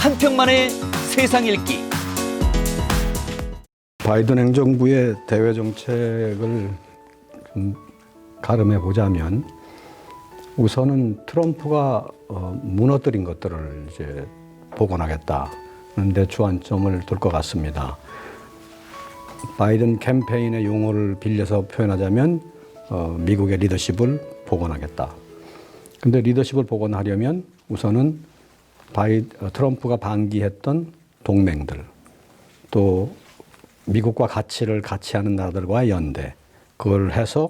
한 평만의 세상 읽기. 바이든 행정부의 대외 정책을 좀 가름해 보자면 우선은 트럼프가 무너뜨린 것들을 이제 복원하겠다는 데 주안점을 둘 것 같습니다. 바이든 캠페인의 용어를 빌려서 표현하자면 미국의 리더십을 복원하겠다. 근데 리더십을 복원하려면 우선은 트럼프가 방기했던 동맹들, 또 미국과 가치를 같이 하는 나라들과의 연대, 그걸 해서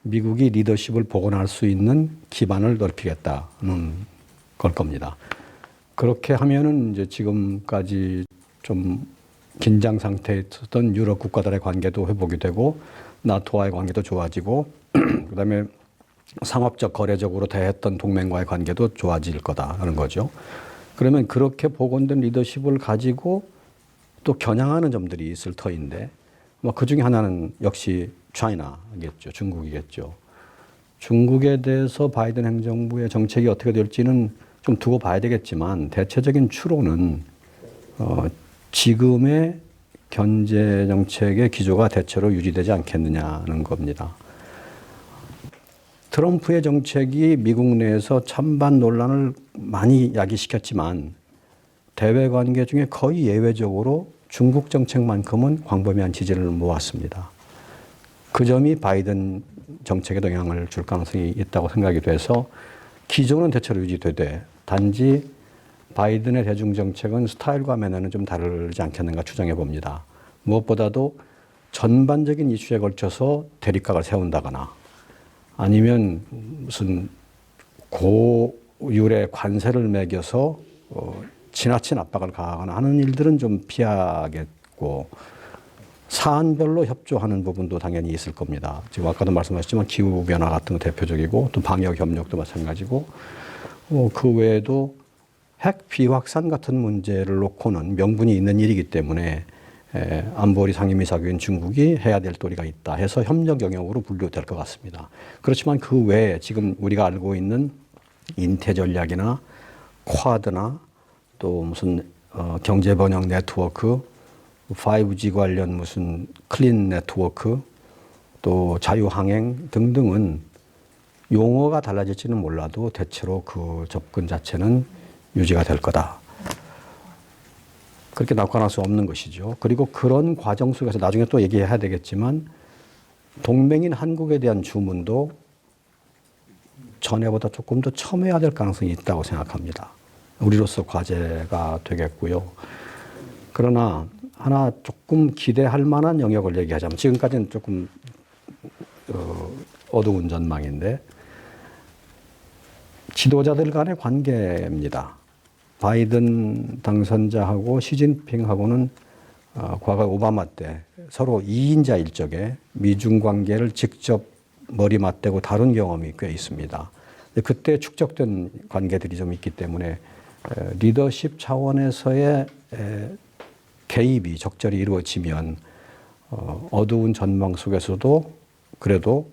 미국이 리더십을 복원할 수 있는 기반을 넓히겠다는 걸 겁니다. 그렇게 하면은 이제 지금까지 좀 긴장 상태에 있었던 유럽 국가들의 관계도 회복이 되고 나토와의 관계도 좋아지고 그다음에 상업적 거래적으로 대했던 동맹과의 관계도 좋아질 거다라는 거죠. 그러면 그렇게 복원된 리더십을 가지고 또 겨냥하는 점들이 있을 터인데 뭐 그 중에 하나는 역시 차이나겠죠. 중국이겠죠. 중국에 대해서 바이든 행정부의 정책이 어떻게 될지는 좀 두고 봐야 되겠지만 대체적인 추론은 지금의 경제 정책의 기조가 대체로 유지되지 않겠느냐는 겁니다. 트럼프의 정책이 미국 내에서 찬반 논란을 많이 야기시켰지만 대외 관계 중에 거의 예외적으로 중국 정책만큼은 광범위한 지지를 모았습니다. 그 점이 바이든 정책에도 영향을 줄 가능성이 있다고 생각이 돼서 기조는 대체로 유지되되 단지 바이든의 대중정책은 스타일과 매너는 좀 다르지 않겠는가 추정해 봅니다. 무엇보다도 전반적인 이슈에 걸쳐서 대립각을 세운다거나 아니면 무슨 고율의 관세를 매겨서 지나친 압박을 가하거나 하는 일들은 좀 피하겠고 사안별로 협조하는 부분도 당연히 있을 겁니다. 지금 아까도 말씀하셨지만 기후변화 같은 거 대표적이고 또 방역 협력도 마찬가지고 그 외에도 핵 비확산 같은 문제를 놓고는 명분이 있는 일이기 때문에 안보리 상임이사국인 중국이 해야 될 도리가 있다 해서 협력 영역으로 분류될 것 같습니다. 그렇지만 그 외에 지금 우리가 알고 있는 인태 전략이나 쿼드나 또 무슨 경제 번영 네트워크, 5G 관련 무슨 클린 네트워크, 또 자유항행 등등은 용어가 달라질지는 몰라도 대체로 그 접근 자체는 유지가 될 거다. 그렇게 낙관할 수 없는 것이죠. 그리고 그런 과정 속에서 나중에 또 얘기해야 되겠지만 동맹인 한국에 대한 주문도 전에보다 조금 더 첨예해야 될 가능성이 있다고 생각합니다. 우리로서 과제가 되겠고요. 그러나 하나 조금 기대할 만한 영역을 얘기하자면 지금까지는 조금 어두운 전망인데 지도자들 간의 관계입니다. 바이든 당선자하고 시진핑하고는 과거 오바마 때 서로 2인자 일적에 미중 관계를 직접 머리 맞대고 다룬 경험이 꽤 있습니다. 그때 축적된 관계들이 좀 있기 때문에 리더십 차원에서의 개입이 적절히 이루어지면 어두운 전망 속에서도 그래도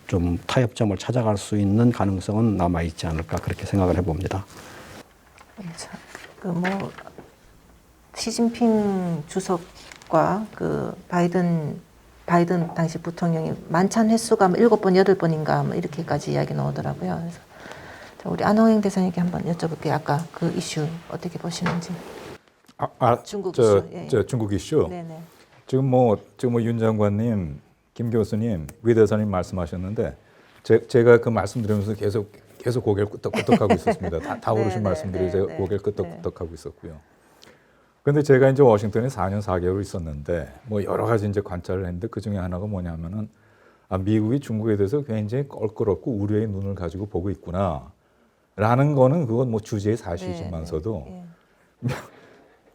좀 타협점을 찾아갈 수 있는 가능성은 남아있지 않을까 그렇게 생각을 해봅니다. 시진핑 주석과 그 바이든 당시 부통령이 만찬 횟수가 7번, 8번인가 이렇게까지 이야기 나오더라고요. 그래서 우리 안홍행 대사님께 한번 여쭤볼게요. 아까 그 이슈 어떻게 보시는지. 중국 이슈. 예. 중국 이슈. 네네. 지금 윤 장관님, 김 교수님, 위 대사님 말씀하셨는데 제가 그 말씀드리면서 계속 고개를 끄덕끄덕하고 있었습니다. 다 오르신 말씀들이 제가 고개를 끄덕끄덕하고 있었고요. 그런데 제가 이제 워싱턴에 4년 4개월 있었는데 뭐 여러 가지 이제 관찰을 했는데 그 중에 하나가 뭐냐면은 미국이 중국에 대해서 굉장히 껄끄럽고 우려의 눈을 가지고 보고 있구나라는 거는 그건 뭐 주제의 사실이지만서도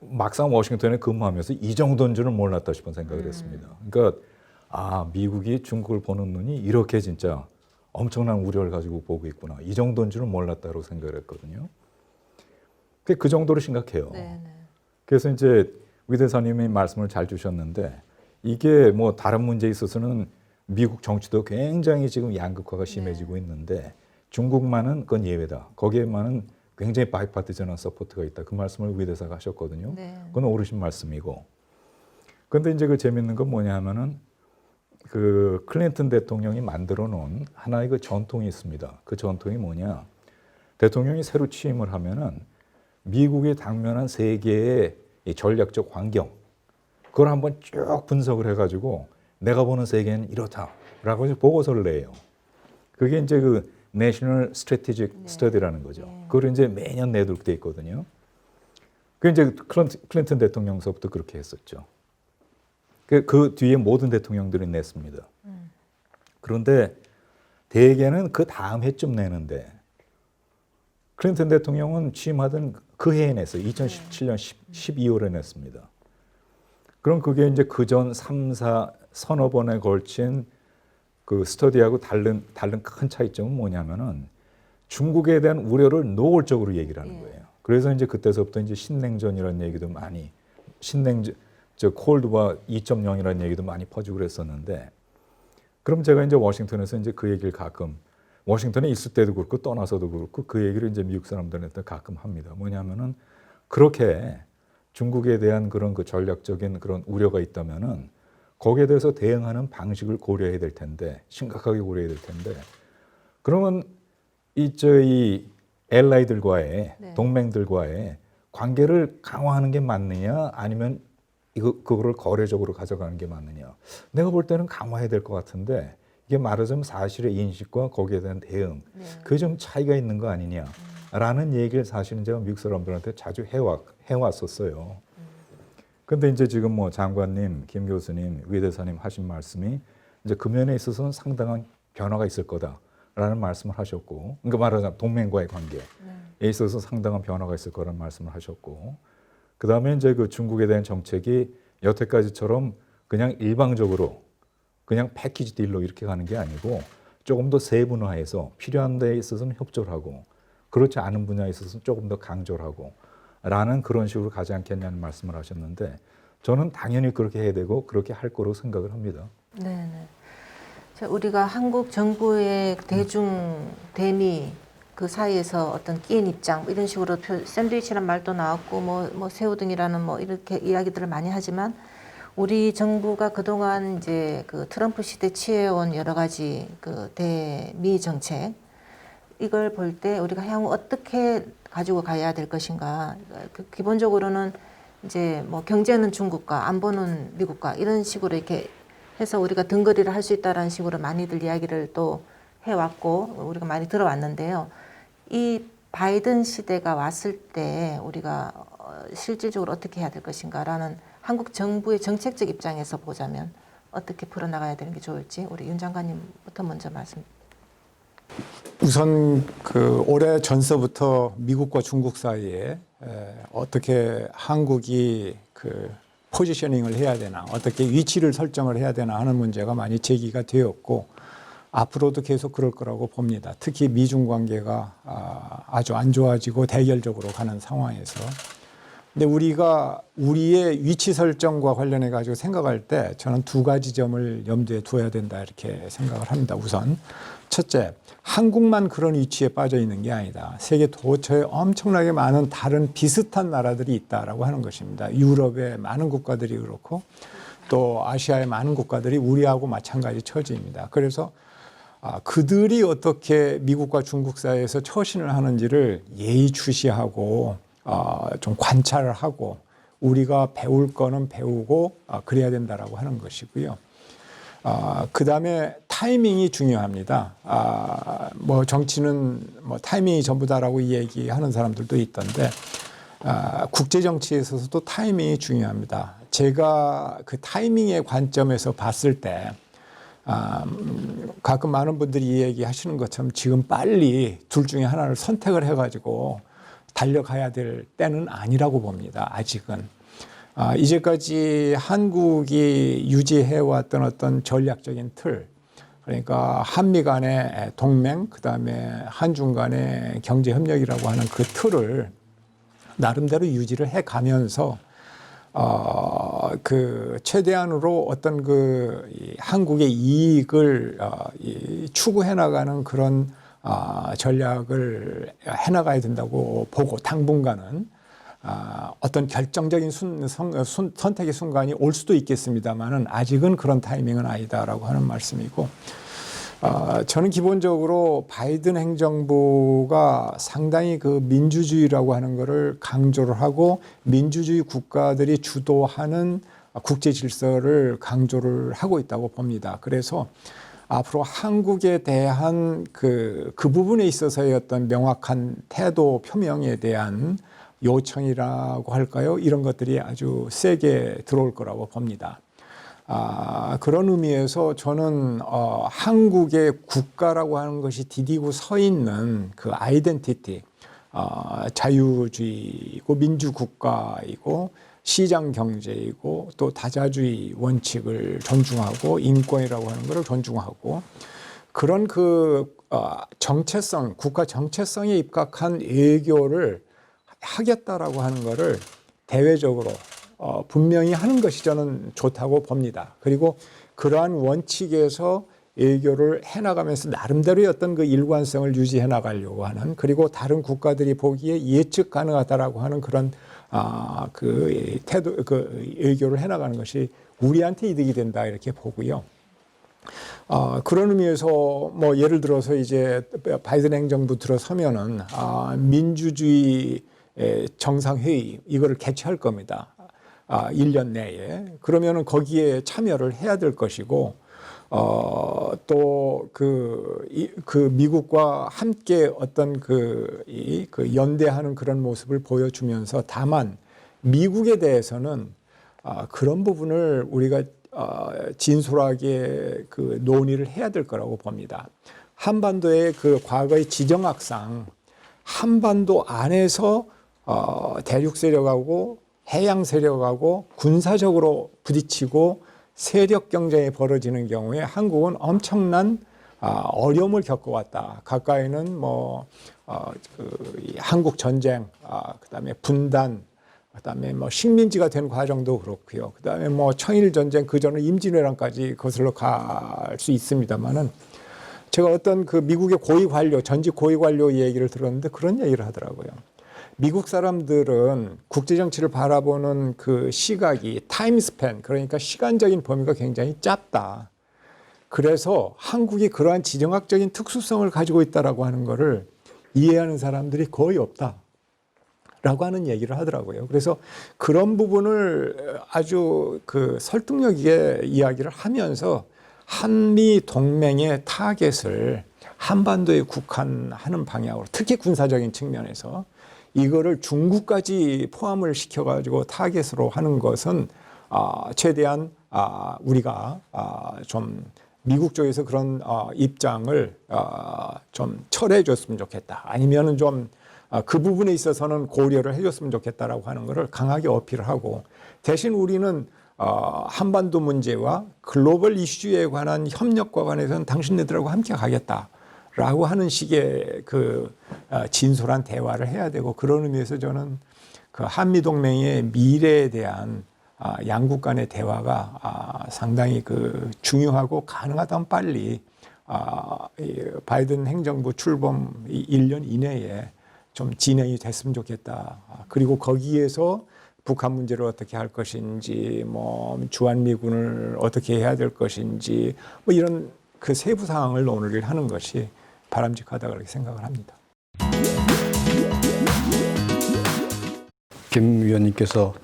막상 워싱턴에 근무하면서 이 정도인 줄은 몰랐다 싶은 생각을 했습니다. 그러니까 미국이 중국을 보는 눈이 이렇게 진짜 엄청난 우려를 가지고 보고 있구나. 이 정도인 줄은 몰랐다고 생각을 했거든요. 그 정도로 심각해요. 네네. 그래서 이제 위 대사님이 말씀을 잘 주셨는데 이게 뭐 다른 문제에 있어서는 미국 정치도 굉장히 지금 양극화가 심해지고 있는데 중국만은 그건 예외다. 거기에만은 굉장히 바이파티전한 서포트가 있다. 그 말씀을 위 대사가 하셨거든요. 네. 그건 옳으신 말씀이고. 그런데 이제 그 재밌는 건 뭐냐 하면은 그 클린턴 대통령이 만들어 놓은 하나의 그 전통이 있습니다. 그 전통이 뭐냐? 대통령이 새로 취임을 하면은 미국이 당면한 세계의 이 전략적 환경, 그걸 한번 쭉 분석을 해가지고 내가 보는 세계는 이렇다라고 이제 보고서를 내요. 그게 이제 그 National Strategic Study라는 거죠. 그걸 이제 매년 내도록 돼 있거든요. 그 이제 클린턴 대통령서부터 그렇게 했었죠. 그 뒤에 모든 대통령들이 냈습니다. 그런데 대개는 그 다음 해쯤 내는데 클린턴 대통령은 취임하던 그 해에 냈어요. 2017년 12월에 냈습니다. 그럼 그게 이제 그전 3, 4 서너 번에 걸친 그 스터디하고 다른 큰 차이점은 뭐냐면은 중국에 대한 우려를 노골적으로 얘기를 하는 거예요. 그래서 이제 그때서부터 이제 신냉전이라는 얘기도 많이 콜드와 2.0이라는 얘기도 많이 퍼지고 그랬었는데, 그럼 제가 이제 워싱턴에서 이제 그 얘기를 가끔 워싱턴에 있을 때도 그렇고 떠나서도 그렇고 그 얘기를 이제 미국 사람들한테 가끔 합니다. 뭐냐면은 그렇게 중국에 대한 그런 그 전략적인 그런 우려가 있다면은 거기에 대해서 대응하는 방식을 고려해야 될 텐데, 심각하게 고려해야 될 텐데, 그러면 저희 알라이들과의 동맹들과의 관계를 강화하는 게 맞느냐, 아니면 그거를 거래적으로 가져가는 게 맞느냐. 내가 볼 때는 강화해야 될 것 같은데, 이게 말하자면 사실의 인식과 거기에 대한 대응, 그게 좀 차이가 있는 거 아니냐라는 얘기를 사실은 제가 미국 사람들한테 자주 해왔었어요. 근데 이제 지금 뭐 장관님, 김 교수님, 위 대사님 하신 말씀이 이제 그 면에 있어서는 상당한 변화가 있을 거다라는 말씀을 하셨고, 그러니까 말하자면 동맹과의 관계에 있어서 상당한 변화가 있을 거라는 말씀을 하셨고, 그 다음에 이제 그 중국에 대한 정책이 여태까지처럼 그냥 일방적으로 그냥 패키지 딜로 이렇게 가는 게 아니고 조금 더 세분화해서 필요한 데에 있어서는 협조를 하고 그렇지 않은 분야에 있어서는 조금 더 강조를 하고 라는 그런 식으로 가지 않겠냐는 말씀을 하셨는데, 저는 당연히 그렇게 해야 되고 그렇게 할 거로 생각을 합니다. 네네. 우리가 한국 정부의 대중, 대미 그 사이에서 어떤 끼인 입장 이런 식으로 샌드위치란 말도 나왔고 뭐 새우등이라는 뭐 이렇게 이야기들을 많이 하지만, 우리 정부가 그동안 이제 그 트럼프 시대 취해온 여러 가지 그 대미 정책, 이걸 볼 때 우리가 향후 어떻게 가지고 가야 될 것인가. 기본적으로는 이제 뭐 경제는 중국과 안보는 미국과 이런 식으로 이렇게 해서 우리가 등거리를 할 수 있다라는 식으로 많이들 이야기를 또 해왔고 우리가 많이 들어왔는데요. 이 바이든 시대가 왔을 때 우리가 실질적으로 어떻게 해야 될 것인가라는 한국 정부의 정책적 입장에서 보자면 어떻게 풀어나가야 되는 게 좋을지 우리 윤 장관님부터 먼저 말씀. 우선 그 올해 전서부터 미국과 중국 사이에 어떻게 한국이 그 포지셔닝을 해야 되나, 어떻게 위치를 설정을 해야 되나 하는 문제가 많이 제기가 되었고 앞으로도 계속 그럴 거라고 봅니다. 특히 미중 관계가 아주 안 좋아지고 대결적으로 가는 상황에서. 근데 우리가 우리의 위치 설정과 관련해 가지고 생각할 때 저는 두 가지 점을 염두에 두어야 된다 이렇게 생각을 합니다. 우선 첫째, 한국만 그런 위치에 빠져 있는 게 아니다. 세계 도처에 엄청나게 많은 다른 비슷한 나라들이 있다라고 하는 것입니다. 유럽의 많은 국가들이 그렇고 또 아시아의 많은 국가들이 우리하고 마찬가지 처지입니다. 그래서 그들이 어떻게 미국과 중국 사이에서 처신을 하는지를 예의주시하고 좀 관찰을 하고 우리가 배울 거는 배우고 그래야 된다라고 하는 것이고요. 그 다음에 타이밍이 중요합니다. 뭐 정치는 뭐 타이밍이 전부다라고 얘기하는 사람들도 있던데 국제 정치에 있어서도 타이밍이 중요합니다. 제가 그 타이밍의 관점에서 봤을 때 가끔 많은 분들이 얘기하시는 것처럼 지금 빨리 둘 중에 하나를 선택을 해가지고 달려가야 될 때는 아니라고 봅니다. 아직은. 이제까지 한국이 유지해왔던 어떤 전략적인 틀, 그러니까 한미 간의 동맹, 그 다음에 한중 간의 경제협력이라고 하는 그 틀을 나름대로 유지를 해가면서 그 최대한으로 어떤 그 한국의 이익을 추구해 나가는 그런 전략을 해나가야 된다고 보고 당분간은 어떤 결정적인 선택의 순간이 올 수도 있겠습니다만은 아직은 그런 타이밍은 아니다라고 하는 말씀이고, 저는 기본적으로 바이든 행정부가 상당히 그 민주주의라고 하는 것을 강조를 하고 민주주의 국가들이 주도하는 국제 질서를 강조를 하고 있다고 봅니다. 그래서 앞으로 한국에 대한 그 부분에 있어서의 어떤 명확한 태도 표명에 대한 요청이라고 할까요? 이런 것들이 아주 세게 들어올 거라고 봅니다. 그런 의미에서 저는 한국의 국가라고 하는 것이 디디고 서 있는 그 아이덴티티, 자유주의이고 민주국가이고 시장 경제이고 또 다자주의 원칙을 존중하고 인권이라고 하는 것을 존중하고 그런 그 정체성, 국가 정체성에 입각한 외교를 하겠다라고 하는 것을 대외적으로 분명히 하는 것이 저는 좋다고 봅니다. 그리고 그러한 원칙에서 외교를 해나가면서 나름대로의 어떤 그 일관성을 유지해 나가려고 하는, 그리고 다른 국가들이 보기에 예측 가능하다라고 하는 그런 그 태도, 그 외교를 해나가는 것이 우리한테 이득이 된다 이렇게 보고요. 그런 의미에서 뭐 예를 들어서 이제 바이든 행정부 들어서면은 민주주의 정상회의 이거를 개최할 겁니다. 1년 내에. 그러면은 거기에 참여를 해야 될 것이고, 또 그 미국과 함께 어떤 그 연대하는 그런 모습을 보여주면서, 다만 미국에 대해서는 그런 부분을 우리가 진솔하게 그 논의를 해야 될 거라고 봅니다. 한반도의 그 과거의 지정학상, 한반도 안에서 대륙 세력하고 해양 세력하고 군사적으로 부딪히고 세력 경쟁이 벌어지는 경우에 한국은 엄청난 어려움을 겪어왔다. 가까이는 뭐 한국 전쟁, 그다음에 분단, 그다음에 뭐 식민지가 된 과정도 그렇고요. 그다음에 뭐 청일 전쟁, 그 전에 임진왜란까지 거슬러 갈 수 있습니다만은, 제가 어떤 그 미국의 고위 관료, 전직 고위 관료 얘기를 들었는데 그런 얘기를 하더라고요. 미국 사람들은 국제 정치를 바라보는 그 시각이 타임 스팬, 그러니까 시간적인 범위가 굉장히 짧다. 그래서 한국이 그러한 지정학적인 특수성을 가지고 있다라고 하는 것을 이해하는 사람들이 거의 없다. 라고 하는 얘기를 하더라고요. 그래서 그런 부분을 아주 그 설득력 있게 이야기를 하면서 한미 동맹의 타겟을 한반도에 국한하는 방향으로, 특히 군사적인 측면에서 이거를 중국까지 포함을 시켜가지고 타겟으로 하는 것은 최대한 우리가 좀 미국 쪽에서 그런 입장을 좀 철회해 줬으면 좋겠다. 아니면은 좀 그 부분에 있어서는 고려를 해줬으면 좋겠다라고 하는 것을 강하게 어필을 하고, 대신 우리는 한반도 문제와 글로벌 이슈에 관한 협력과 관해서는 당신네들하고 함께 가겠다라고 하는 식의 그 진솔한 대화를 해야 되고, 그런 의미에서 저는 그 한미 동맹의 미래에 대한 양국 간의 대화가 상당히 그 중요하고, 가능하다면 빨리 바이든 행정부 출범 1년 이내에 좀 진행이 됐으면 좋겠다. 그리고 거기에서 북한 문제를 어떻게 할 것인지, 뭐 주한미군을 어떻게 해야 될 것인지, 뭐 이런 그 세부 사항을 논의를 하는 것이 바람직하다 그렇게 생각을 합니다. 김 위원님께서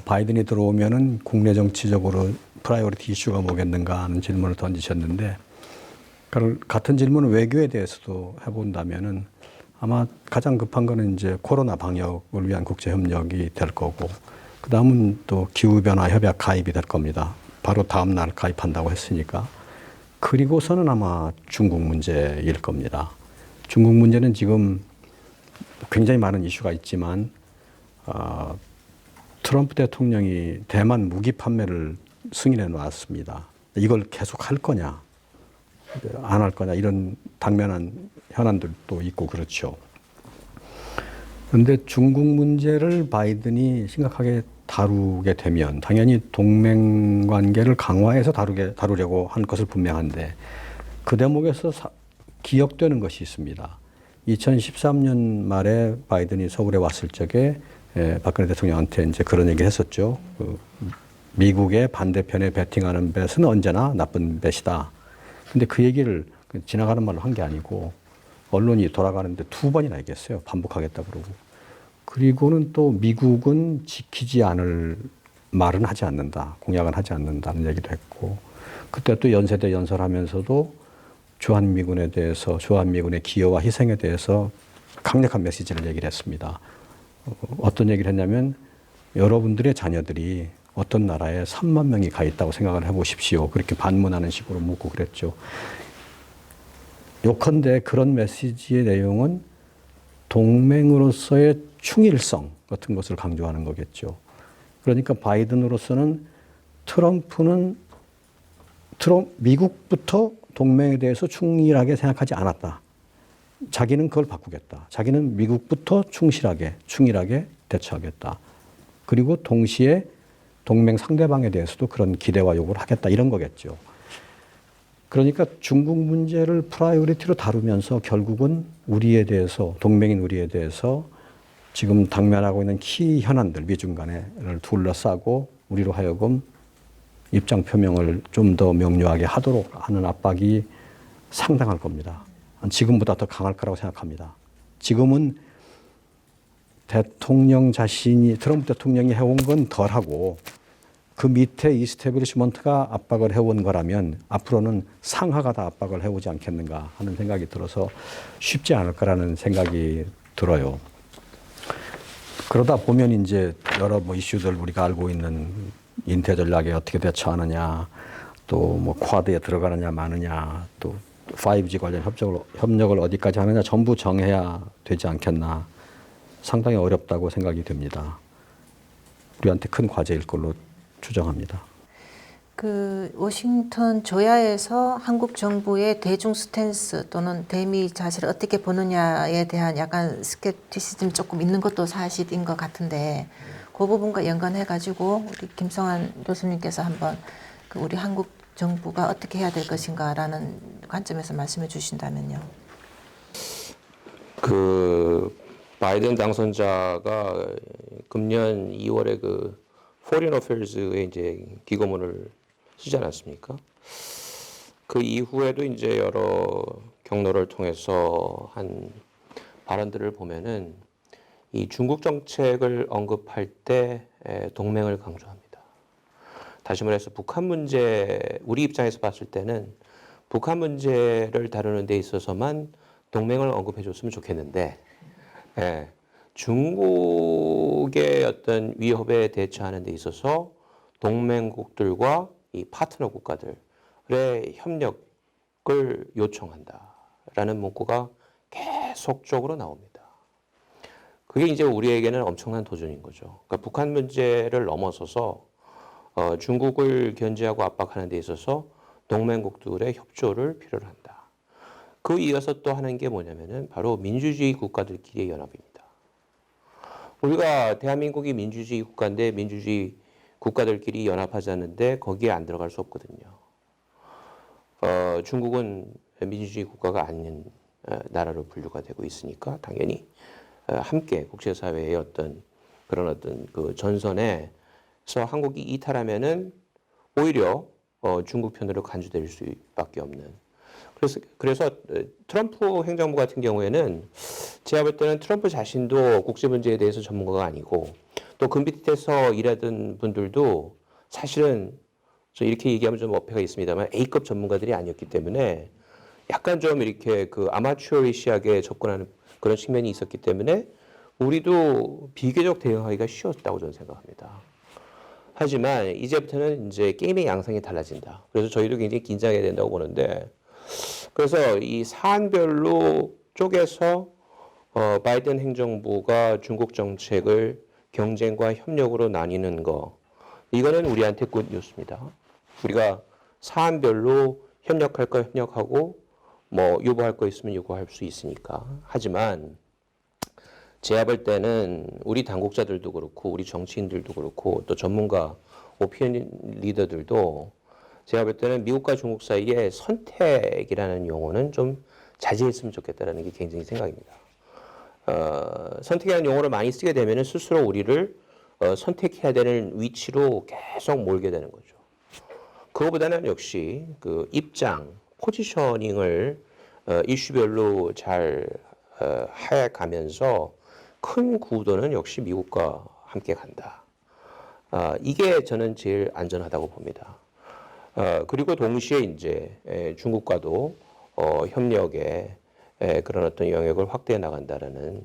바이든이 들어오면은 국내 정치적으로 프라이어리티 이슈가 뭐겠는가 하는 질문을 던지셨는데, 같은 질문을 외교에 대해서도 해본다면은 아마 가장 급한 거는 이제 코로나 방역을 위한 국제 협력이 될 거고, 그 다음은 또 기후변화 협약 가입이 될 겁니다. 바로 다음 날 가입한다고 했으니까. 그리고서는 아마 중국 문제일 겁니다. 중국 문제는 지금 굉장히 많은 이슈가 있지만, 트럼프 대통령이 대만 무기 판매를 승인해 놨습니다. 이걸 계속 할 거냐, 안 할 거냐, 이런 당면한 현안들도 있고 그렇죠. 그런데 중국 문제를 바이든이 심각하게 다루게 되면 당연히 동맹 관계를 강화해서 다루려고 한 것을 분명한데, 그 대목에서 기억되는 것이 있습니다. 2013년 말에 바이든이 서울에 왔을 적에 박근혜 대통령한테 이제 그런 얘기를 했었죠. 미국의 반대편에 배팅하는 뱃은 언제나 나쁜 뱃이다. 근데 그 얘기를 지나가는 말로 한 게 아니고 언론이 돌아가는데 2번이나 얘기했어요. 반복하겠다 그러고. 그리고는 또 미국은 지키지 않을 말은 하지 않는다. 공약은 하지 않는다는 얘기도 했고, 그때 또 연세대 연설하면서도 주한미군에 대해서, 주한미군의 기여와 희생에 대해서 강력한 메시지를 얘기를 했습니다. 어떤 얘기를 했냐면 여러분들의 자녀들이 어떤 나라에 3만 명이 가 있다고 생각을 해보십시오. 그렇게 반문하는 식으로 묻고 그랬죠. 요컨대 그런 메시지의 내용은 동맹으로서의 충일성 같은 것을 강조하는 거겠죠. 그러니까 바이든으로서는 미국부터 동맹에 대해서 충실하게 생각하지 않았다. 자기는 그걸 바꾸겠다. 자기는 미국부터 충실하게 대처하겠다. 그리고 동시에 동맹 상대방에 대해서도 그런 기대와 요구를 하겠다. 이런 거겠죠. 그러니까 중국 문제를 프라이오리티로 다루면서 결국은 우리에 대해서, 동맹인 우리에 대해서 지금 당면하고 있는 키 현안들, 미중 간을 둘러싸고 우리로 하여금 입장 표명을 좀 더 명료하게 하도록 하는 압박이 상당할 겁니다. 지금보다 더 강할 거라고 생각합니다. 지금은 대통령 자신이, 트럼프 대통령이 해온 건 덜하고 그 밑에 이스태블리시먼트가 압박을 해온 거라면 앞으로는 상하가 다 압박을 해오지 않겠는가 하는 생각이 들어서 쉽지 않을 거라는 생각이 들어요. 그러다 보면 이제 여러 이슈들 우리가 알고 있는 인태 전략에 어떻게 대처하느냐, 또 쿼드에 들어가느냐 마느냐, 또 5G 관련 협력을 어디까지 하느냐 전부 정해야 되지 않겠나. 상당히 어렵다고 생각이 됩니다. 우리한테 큰 과제일 걸로 추정합니다. 그 워싱턴 조야에서 한국 정부의 대중 스탠스 또는 대미 자세를 어떻게 보느냐에 대한 약간 스kép티시즘이 조금 있는 것도 사실인 것 같은데, 그 부분과 연관해 가지고 우리 김성환 교수님께서 한번 그 우리 한국 정부가 어떻게 해야 될 것인가라는 관점에서 말씀해 주신다면요. 그 바이든 당선자가 금년 2월에 그 Foreign Affairs에 이제 기고문을 쓰지 않았습니까? 그 이후에도 이제 여러 경로를 통해서 한 발언들을 보면은 이 중국 정책을 언급할 때 동맹을 강조합니다. 다시 말해서 북한 문제, 우리 입장에서 봤을 때는 북한 문제를 다루는 데 있어서만 동맹을 언급해 줬으면 좋겠는데, 중국의 어떤 위협에 대처하는 데 있어서 동맹국들과 이 파트너 국가들의 협력을 요청한다라는 문구가 계속적으로 나옵니다. 그게 이제 우리에게는 엄청난 도전인 거죠. 그러니까 북한 문제를 넘어서서 중국을 견제하고 압박하는 데 있어서 동맹국들의 협조를 필요로 한다. 그 이어서 또 하는 게 뭐냐면은 바로 민주주의 국가들끼리의 연합입니다. 우리가 대한민국이 민주주의 국가인데 민주주의 국가들끼리 연합하자는데 거기에 안 들어갈 수 없거든요. 중국은 민주주의 국가가 아닌 나라로 분류가 되고 있으니까 당연히 함께 국제사회의 어떤 그런 어떤 그 전선에서 한국이 이탈하면은 오히려 중국 편으로 간주될 수밖에 없는. 그래서 트럼프 행정부 같은 경우에는 제가 볼 때는 트럼프 자신도 국제 문제에 대해서 전문가가 아니고 또 그 밑에서 일하던 분들도 사실은 이렇게 얘기하면 좀 어폐가 있습니다만 A급 전문가들이 아니었기 때문에 약간 좀 이렇게 그 아마추어리시하게 접근하는 그런 측면이 있었기 때문에 우리도 비교적 대응하기가 쉬웠다고 저는 생각합니다. 하지만 이제부터는 이제 게임의 양상이 달라진다. 그래서 저희도 굉장히 긴장해야 된다고 보는데, 그래서 이 사안별로 쪼개서 바이든 행정부가 중국 정책을 경쟁과 협력으로 나뉘는 거, 이거는 우리한테 굿 뉴스입니다. 우리가 사안별로 협력할 거 협력하고 요구할 거 있으면 요구할 수 있으니까. 하지만 제가 볼 때는 우리 당국자들도 그렇고 우리 정치인들도 그렇고 또 전문가 오피니언 리더들도 제가 볼 때는 미국과 중국 사이에 선택이라는 용어는 좀 자제했으면 좋겠다라는 게 굉장히 생각입니다. 선택이라는 용어를 많이 쓰게 되면 스스로 우리를 선택해야 되는 위치로 계속 몰게 되는 거죠. 그거보다는 역시 그 입장, 포지셔닝을 이슈별로 잘 해가면서 큰 구도는 역시 미국과 함께 간다. 이게 저는 제일 안전하다고 봅니다. 그리고 동시에 이제 중국과도 협력의 그런 어떤 영역을 확대해 나간다라는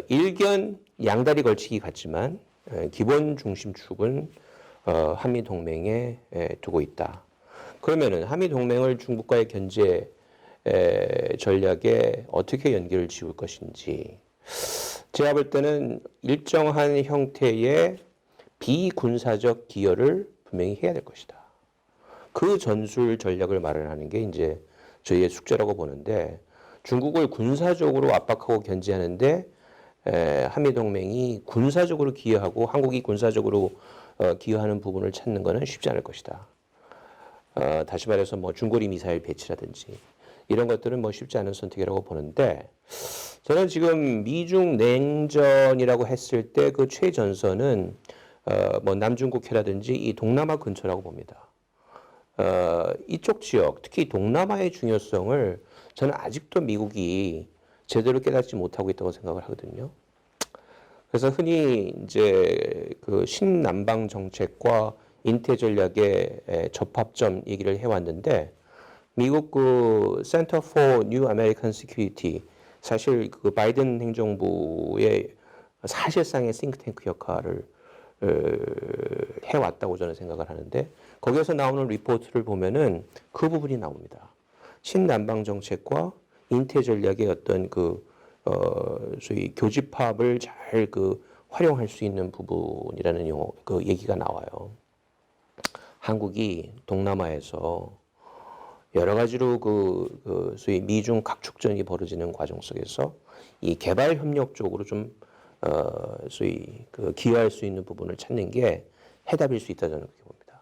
일견 양다리 걸치기 같지만 기본 중심축은 한미 동맹에 두고 있다. 그러면은 한미 동맹을 중국과의 견제 전략에 어떻게 연결을 지을 것인지 제가 볼 때는 일정한 형태의 비군사적 기여를 분명히 해야 될 것이다. 그 전술 전략을 마련하는 게 이제 저희의 숙제라고 보는데 중국을 군사적으로 압박하고 견제하는데 한미 동맹이 군사적으로 기여하고 한국이 군사적으로 기여하는 부분을 찾는 것은 쉽지 않을 것이다. 다시 말해서 뭐 중거리 미사일 배치라든지 이런 것들은 뭐 쉽지 않은 선택이라고 보는데 저는 지금 미중 냉전이라고 했을 때 그 최전선은 뭐 남중국해라든지 이 동남아 근처라고 봅니다. 이쪽 지역, 특히 동남아의 중요성을 저는 아직도 미국이 제대로 깨닫지 못하고 있다고 생각을 하거든요. 그래서 흔히 이제 그 신남방 정책과 인태 전략의 접합점 얘기를 해왔는데 미국 그 Center for New American Security 사실 그 바이든 행정부의 사실상의 싱크탱크 역할을 해왔다고 저는 생각을 하는데 거기에서 나오는 리포트를 보면은 그 부분이 나옵니다. 신남방 정책과 인태 전략의 어떤 그 소위 교집합을 잘 그 활용할 수 있는 부분이라는 용어 그 얘기가 나와요. 한국이 동남아에서 여러 가지로 그 소위 미중 각축전이 벌어지는 과정 속에서 이 개발 협력 쪽으로 좀 소위 그 기여할 수 있는 부분을 찾는 게 해답일 수 있다 저는 그렇게 봅니다.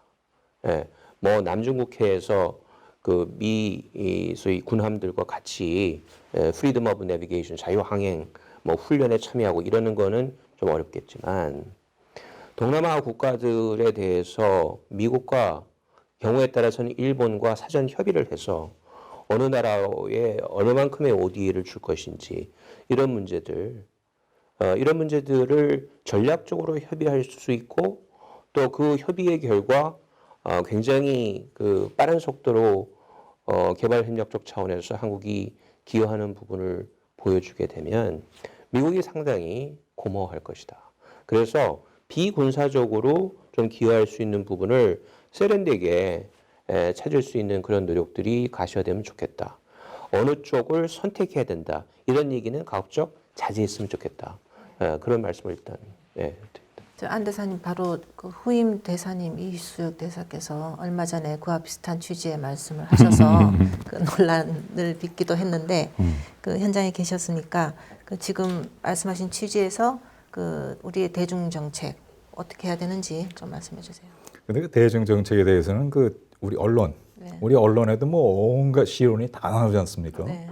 예, 뭐 남중국해에서 그 미 소위 군함들과 같이 프리덤 오브 내비게이션 자유항행 뭐 훈련에 참여하고 이러는 거는 좀 어렵겠지만 동남아 국가들에 대해서 미국과 경우에 따라서는 일본과 사전 협의를 해서 어느 나라에 어느 만큼의 ODA를 줄 것인지 이런 문제들을 전략적으로 협의할 수 있고 또 그 협의의 결과 굉장히 그 빠른 속도로 개발 협력적 차원에서 한국이 기여하는 부분을 보여주게 되면 미국이 상당히 고마워할 것이다. 그래서 비군사적으로 좀 기여할 수 있는 부분을 세련되게 찾을 수 있는 그런 노력들이 가시화되면 좋겠다. 어느 쪽을 선택해야 된다. 이런 얘기는 가급적 자제했으면 좋겠다. 그런 말씀을 일단 드립니다. 안 대사님 바로 그 후임 대사님 이수혁 대사께서 얼마 전에 그와 비슷한 취지의 말씀을 하셔서 그 논란을 빚기도 했는데 그 현장에 계셨으니까 그 지금 말씀하신 취지에서 그 우리의 대중 정책 어떻게 해야 되는지 좀 말씀해 주세요. 근데 그 대중 정책에 대해서는 그 우리 언론, 네. 우리 언론에도 뭐 온갖 시론이 다 나오지 않습니까? 네.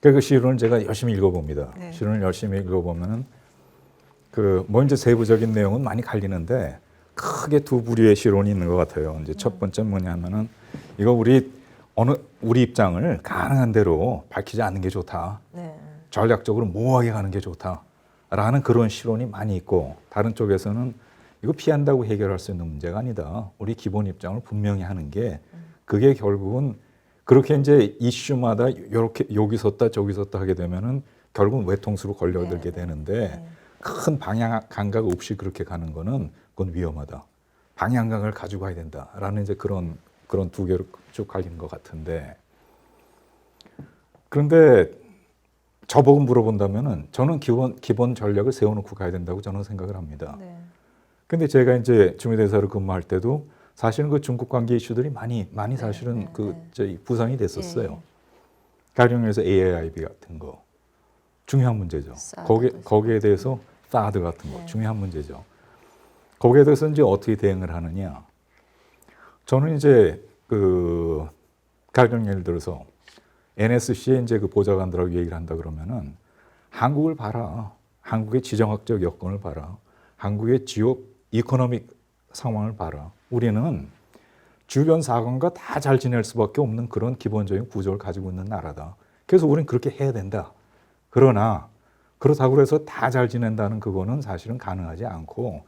그 시론을 제가 열심히 읽어봅니다. 네. 시론을 열심히 읽어보면은 그 뭐 이제 세부적인 내용은 많이 갈리는데 크게 두 부류의 시론이 있는 것 같아요. 이제 첫 번째 뭐냐면은 이거 우리 입장을 가능한 대로 밝히지 않는 게 좋다. 네. 전략적으로 모호하게 가는 게 좋다라는 그런 시론이 많이 있고 다른 쪽에서는 이거 피한다고 해결할 수 있는 문제가 아니다. 우리 기본 입장을 분명히 하는 게 그게 결국은 그렇게 이제 이슈마다 이렇게 여기 섰다 저기 섰다 하게 되면은 결국은 외통수로 걸려들게 되는데 큰 방향 감각 없이 그렇게 가는 거는 그건 위험하다. 방향감을 가지고 가야 된다라는 이제 그런 두 개로 쭉 갈리는 것 같은데 그런데 저보고 물어본다면은 저는 기본 전략을 세워놓고 가야 된다고 저는 생각을 합니다. 네. 근데 제가 이제 주미대사로 근무할 때도 사실은 그 중국 관계 이슈들이 많이 사실은 저희 부상이 됐었어요. 가령에서 AIIB 같은 거 중요한 문제죠. 거기에 대해서 사드 같은 거 중요한 문제죠. 거기에 대해서 이제 어떻게 대응을 하느냐. 저는 이제 그 가령 예를 들어서 NSC의 이제 그 보좌관들하고 얘기를 한다 그러면은 한국을 봐라. 한국의 지정학적 여건을 봐라. 한국의 지역 이코노믹 상황을 봐라. 우리는 주변 사관과 다 잘 지낼 수밖에 없는 그런 기본적인 구조를 가지고 있는 나라다. 그래서 우리는 그렇게 해야 된다. 그러나 그렇다고 해서 다 잘 지낸다는 그거는 사실은 가능하지 않고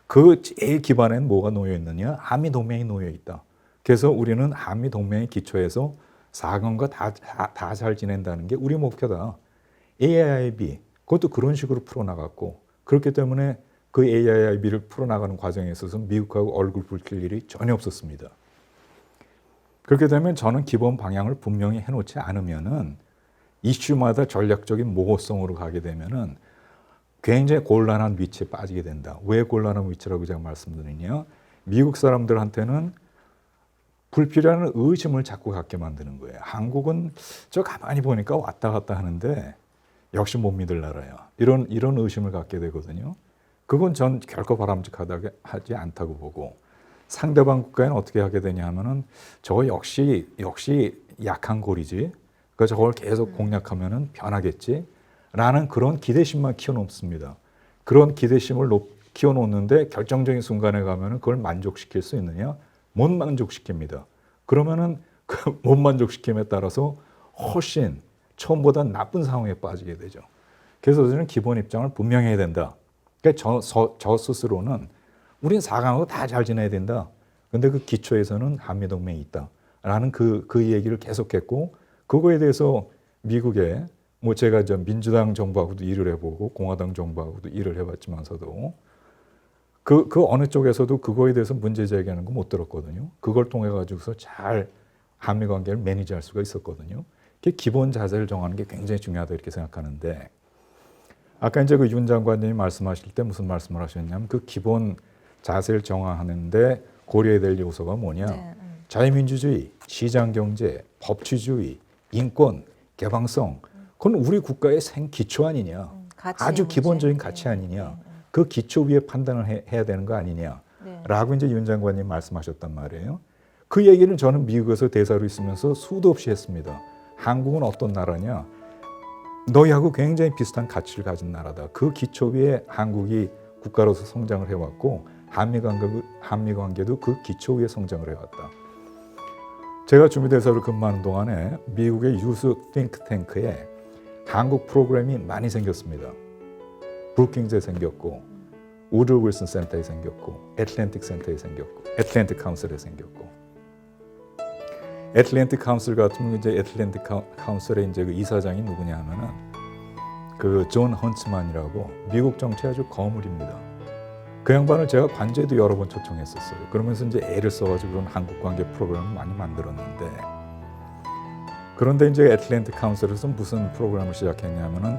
그 제일 기반에는 뭐가 놓여 있느냐? 한미 동맹이 놓여 있다. 그래서 우리는 한미 동맹의 기초에서 사관과 다 잘 지낸다는 게 우리 목표다. AIIB 그것도 그런 식으로 풀어나갔고 그렇기 때문에 그 AIIB를 풀어나가는 과정에 있어서 미국하고 얼굴 붉힐 일이 전혀 없었습니다. 그렇게 되면 저는 기본 방향을 분명히 해놓지 않으면은 이슈마다 전략적인 모호성으로 가게 되면은 굉장히 곤란한 위치에 빠지게 된다. 왜 곤란한 위치라고 제가 말씀드리냐? 미국 사람들한테는 불필요한 의심을 자꾸 갖게 만드는 거예요. 한국은 저 가만히 보니까 왔다 갔다 하는데 역시 못 믿을 나라야. 이런 의심을 갖게 되거든요. 그건 전 결코 바람직하지 않다고 보고 상대방 국가에는 어떻게 하게 되냐 하면은 저거 역시 약한 고리지. 그러니까 저걸 계속 공략하면은 변하겠지. 라는 그런 기대심만 키워놓습니다. 그런 기대심을 키워놓는데 결정적인 순간에 가면은 그걸 만족시킬 수 있느냐? 못 만족시킵니다. 그러면은 그 못 만족시킴에 따라서 훨씬 처음보다 나쁜 상황에 빠지게 되죠. 그래서 저는 기본 입장을 분명히 해야 된다. 그러니까 저 스스로는 우린 4강하고 다 잘 지내야 된다. 근데 그 기초에서는 한미동맹이 있다. 라는 그 얘기를 계속했고 그거에 대해서 미국에 뭐 제가 저 민주당 정부하고도 일을 해보고 공화당 정부하고도 일을 해봤지만서도 그 어느 쪽에서도 그거에 대해서 문제 제기하는 거 못 들었거든요. 그걸 통해 가지고서 잘 한미 관계를 매니지할 수가 있었거든요. 그게 기본 자세를 정하는 게 굉장히 중요하다 이렇게 생각하는데 아까 이제 그 윤 장관님이 말씀하실 때 무슨 말씀을 하셨냐면 그 기본 자세를 정하는데 고려해야 될 요소가 뭐냐? 네. 자유민주주의, 시장경제, 법치주의, 인권, 개방성 그건 우리 국가의 생기초 아니냐? 아주 기본적인 가치 아니냐? 그 기초 위에 판단을 해야 되는 거 아니냐? 라고 이제 윤 장관님 말씀하셨단 말이에요. 그 얘기는 저는 미국에서 대사로 있으면서 수도 없이 했습니다. 한국은 어떤 나라냐? 너희하고 굉장히 비슷한 가치를 가진 나라다. 그 기초 위에 한국이 국가로서 성장을 해왔고 한미 관계도 그 기초 위에 성장을 해왔다. 제가 주미대사로 근무하는 동안에 미국의 유수 띵크탱크에 한국 프로그램이 많이 생겼습니다. 브루킹스에 생겼고 우드 윌슨 센터에 생겼고 애틀랜틱 센터에 생겼고 애틀랜틱 카운슬에 생겼고 애틀랜틱 카운슬 같은 경우 이제 애틀랜틱 카운슬의 이제 그 이사장이 누구냐 하면은 그 존 헌츠만이라고 미국 정치 아주 거물입니다. 그 양반을 제가 관제도 여러 번 초청했었어요. 그러면서 이제 애를 써가지고 그런 한국 관계 프로그램을 많이 만들었는데 그런데 이제 애틀랜틱 카운슬에서 무슨 프로그램을 시작했냐면은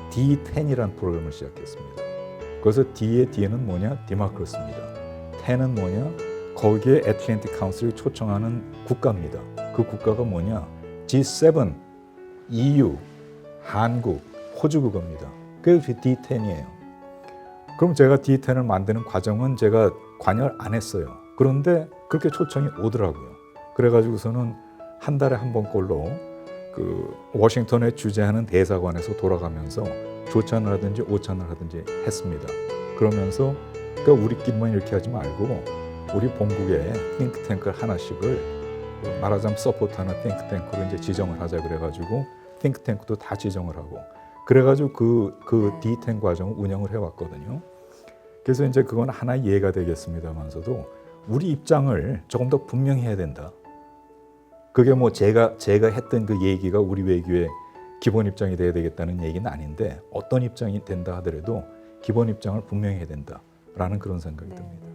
D10이라는 프로그램을 시작했습니다. 그래서 D의 D는 뭐냐? 디모크라시입니다. 10은 뭐냐? 거기에 애틀랜틱 카운슬이 초청하는 국가입니다. 그 국가가 뭐냐? G7, EU, 한국, 호주 그겁니다. 그게 D10이에요. 그럼 제가 D10을 만드는 과정은 제가 관여를 안 했어요. 그런데 그렇게 초청이 오더라고요. 그래가지고서는 한 달에 한 번꼴로 그 워싱턴에 주재하는 대사관에서 돌아가면서 조찬을 하든지 오찬을 하든지 했습니다. 그러면서 그러니까 우리끼리만 이렇게 하지 말고 우리 본국에 띵크탱크 하나씩을 말하자면 서포트하는 띵크탱크로 이제 지정을 하자 그래가지고 띵크탱크도 다 지정을 하고 그래가지고 그 D10 과정을 운영을 해왔거든요. 그래서 이제 그건 하나의 예가 되겠습니다만서도 우리 입장을 조금 더 분명히 해야 된다. 그게 뭐 제가 했던 그 얘기가 우리 외교의 기본 입장이 돼야 되겠다는 얘기는 아닌데 어떤 입장이 된다 하더라도 기본 입장을 분명히 해야 된다라는 그런 생각이 듭니다.